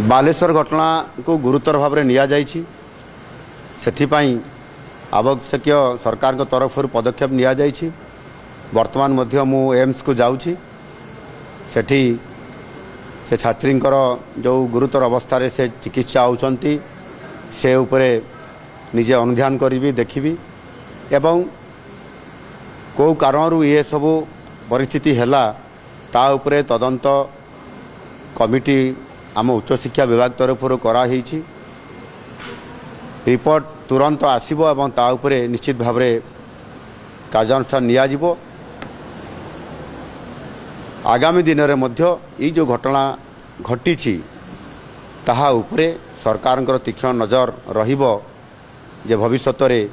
बालेश्वर घटना को गुरुतर भाव में नि आवश्यक सरकार को तरफ पदक्षेप नि वर्तमान मध्य मु एम्स को जाऊँगी सेठी से छात्री जो गुरुतर अवस्था से चिकित्सा होती से उपरे निजे अनुध्यान करी देखी एवं कौ कारण ये सब परिस्थिति हैला ता उपरे तदंत कमिटी आम उच्च शिक्षा विभाग तरफ कराही रिपोर्ट तुरंत आसीबो एवं ता उपरे निश्चित भाव में कार्यानुष्ठान नियाजिबो। आगामी दिन में मध्य ये जो घटना घटी ताहा उपरे सरकार तीक्ष्ण नजर रहिबो जे भविष्य में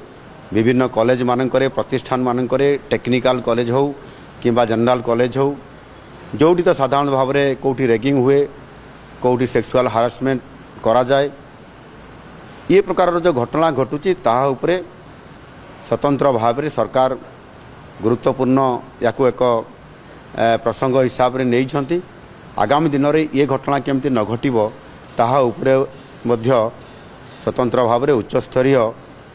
विभिन्न कॉलेज मानकरे प्रतिष्ठान मानकरे टेक्निकल कॉलेज हो किंबा जनरल कॉलेज हो जोटी तो साधारण भाव में कौटी रैगिंग हुए कौटी सेक्सुअल हारासमेंट करा जाए ये प्रकार जो घटना घटुची ताहा उपरे स्वतंत्र भाव में सरकार गुरुत्वपूर्ण या एक प्रसंग हिसाब से नहीं आगामी दिन में ये घटना केमती न घटिबो ताहा उपरे मध्य स्वतंत्र भाव में उच्च स्तरीय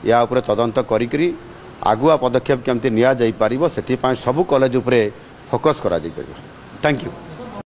या उपरे तदंत करी आगुआ पदक्षेप केमती निया जाई पारिबो सेथि पाई सबु कॉलेज उपरे फोकस करा जाई पारिबो। Thank you.